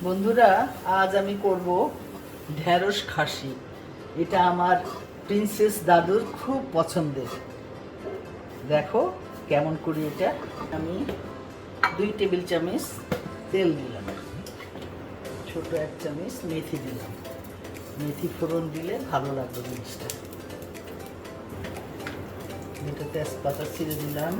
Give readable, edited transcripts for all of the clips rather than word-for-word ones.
বন্ধুরা, আজ আমি করব ঢেঁড়স খাসি। এটা আমার প্রিন্সেস দাদুর খুব পছন্দের। দেখো কেমন করি এটা। আমি 2 টেবিল চামচ তেল দিলাম, ছোট 1 চামচ মেথি দিলাম। মেথি ফোড়ন দিলে ভালো লাগবে জিনিসটা। এটা তেজপাতা ছিঁড়ে দিলাম।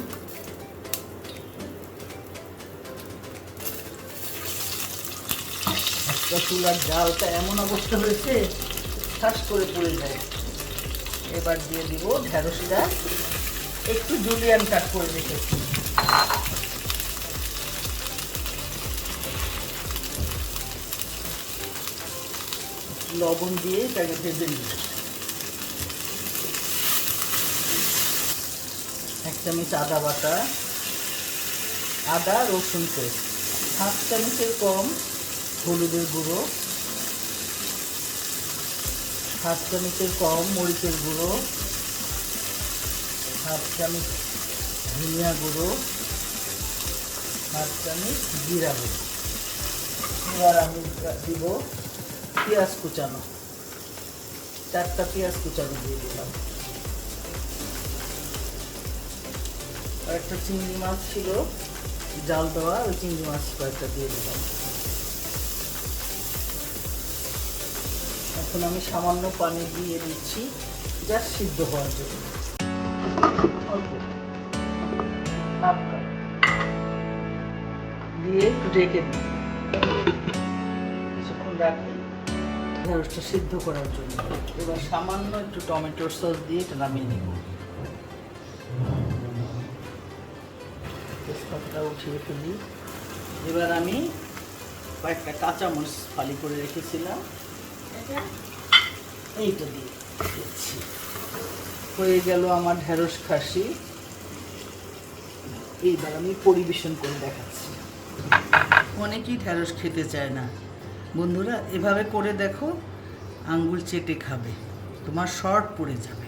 চুলার জালটা এমন অবস্থা হয়েছে, ঠাস করে পড়ে যায়। এবার দিয়ে দিব ঢেঁড়সটা, একটু জুলিয়ান কাট করে রেখেছি। লবণ দিয়ে এটাকে ভেজে নিব। 1 চামচ আদা বাটা, আদা রসুন পেস্ট, 1/2 চামচের কম হলুদের গুঁড়ো, 1/2 চামচের কম মরিচের গুঁড়ো, 1/2 চামচ ধনিয়া গুঁড়ো, 1/2 চামচ জিরা গুঁড়ো। এবার আমি দিব পেঁয়াজ কুচানো, 4টা পেঁয়াজ কুচানো দিয়ে দিলাম। আর একটা চিংড়ি মাছ ছিল জাল দেওয়া, ওই চিংড়ি মাছ কয়েকটা দিয়ে দিলাম। এখন আমি সামান্য পানি দিয়ে দিচ্ছি, জাস্ট সিদ্ধ হওয়ার জন্য। অল্প হাফ কাপ দিয়ে একটু ঢেকে দিই, কিছুক্ষণ রাখি ঢেঁড়সটা সিদ্ধ করার জন্য। এবার সামান্য একটু টমেটোর সস দিয়ে এটা নামিয়ে নেব। তেজপাতা উঠিয়ে ফেলি। এবার আমি কয়েকটা কাঁচামরিচ ফালি করে রেখেছিলাম, এইটা দিয়ে দিচ্ছি। হয়ে গেল আমার ঢেঁড়স খাসি। এইবার আমি পরিবেশন করে দেখাচ্ছি। অনেকেই ঢেঁড়স খেতে চায় না, বন্ধুরা এভাবে করে দেখো, আঙ্গুল চেটে খাবে, তোমার শর্ট পড়ে যাবে।